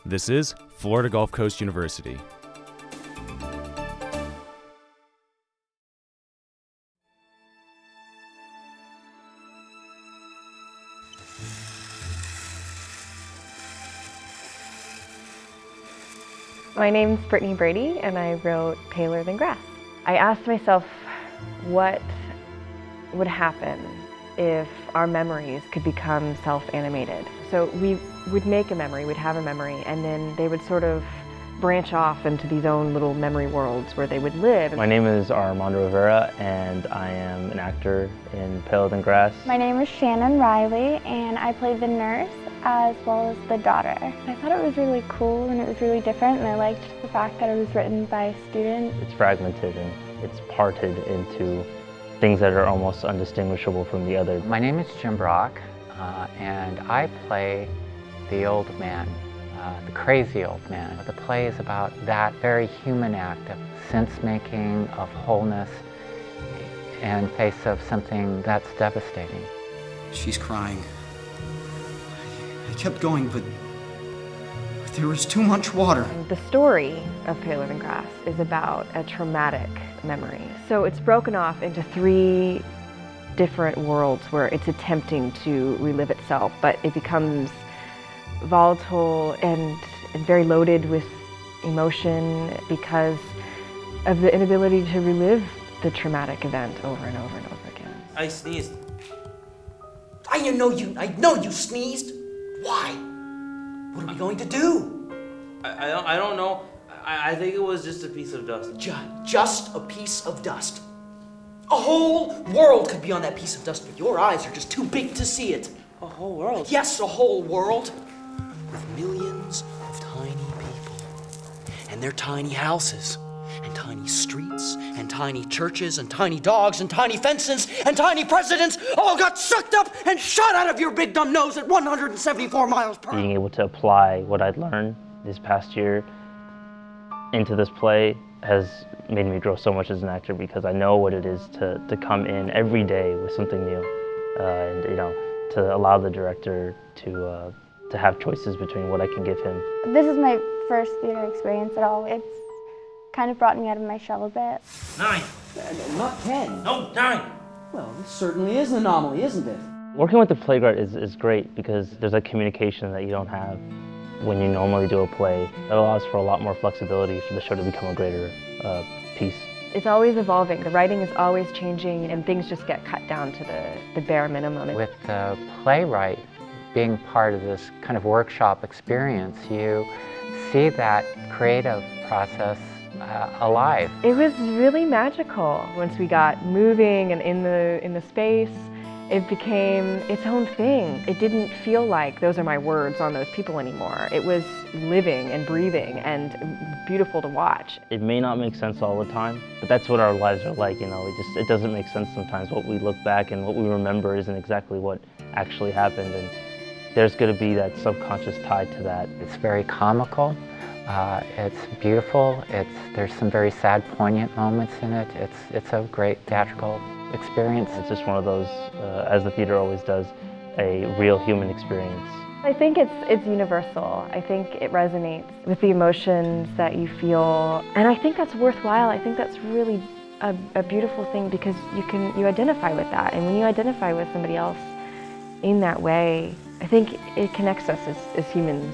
This is Florida Gulf Coast University. My name's Brittney Brady, and I wrote Paler Than Grass. I asked myself what would happen if our memories could become self-animated. So we would make a memory, we'd have a memory, and then they would sort of branch off into these own little memory worlds where they would live. My name is Armando Rivera, and I am an actor in Paler Than Grass. My name is Shannon Riley, and I played the nurse as well as the daughter. I thought it was really cool and it was really different, and I liked the fact that it was written by a student. It's fragmented and it's parted into things that are almost undistinguishable from the other. My name is Jim Brock, and I play the old man, the crazy old man. The play is about that very human act of sense-making, of wholeness, in face of something that's devastating. She's crying. I kept going, but there was too much water. And the story of Paler Than Grass is about a traumatic memory. So it's broken off into 3 different worlds where it's attempting to relive itself, but it becomes volatile and very loaded with emotion because of the inability to relive the traumatic event over and over and over again. I sneezed. I know you sneezed. Why? What are we going to do? I don't know. I think it was just a piece of dust. Just a piece of dust. A whole world could be on that piece of dust, but your eyes are just too big to see it. A whole world? Yes, a whole world. With millions of tiny people. And their tiny houses. And tiny streets. And tiny churches. And tiny dogs. And tiny fences. And tiny presidents all got sucked up and shot out of your big dumb nose at 174 miles per hour. Being able to apply what I'd learned this past year into this play has made me grow so much as an actor, because I know what it is to come in every day with something new, and to allow the director to have choices between what I can give him. This is my first theater experience at all. It's kind of brought me out of my shell a bit. 9. Not 10. No, 9. Well, this certainly is an anomaly, isn't it? Working with the playwright is great, because there's a communication that you don't have when you normally do a play. It allows for a lot more flexibility for the show to become a greater piece. It's always evolving. The writing is always changing, and things just get cut down to the bare minimum. With the playwright being part of this kind of workshop experience, you see that creative process alive. It was really magical. Once we got moving and in the space, it became its own thing. It didn't feel like those are my words on those people anymore. It was living and breathing and beautiful to watch. It may not make sense all the time, but that's what our lives are like, It doesn't make sense sometimes. What we look back and what we remember isn't exactly what actually happened, and there's going to be that subconscious tie to that. It's very comical. It's beautiful. There's some very sad, poignant moments in it. It's a great theatrical experience. It's just one of those, as the theater always does, a real human experience. I think it's universal. I think it resonates with the emotions that you feel, and I think that's worthwhile. I think that's really a beautiful thing, because you identify with that, and when you identify with somebody else in that way, I think it connects us as humans.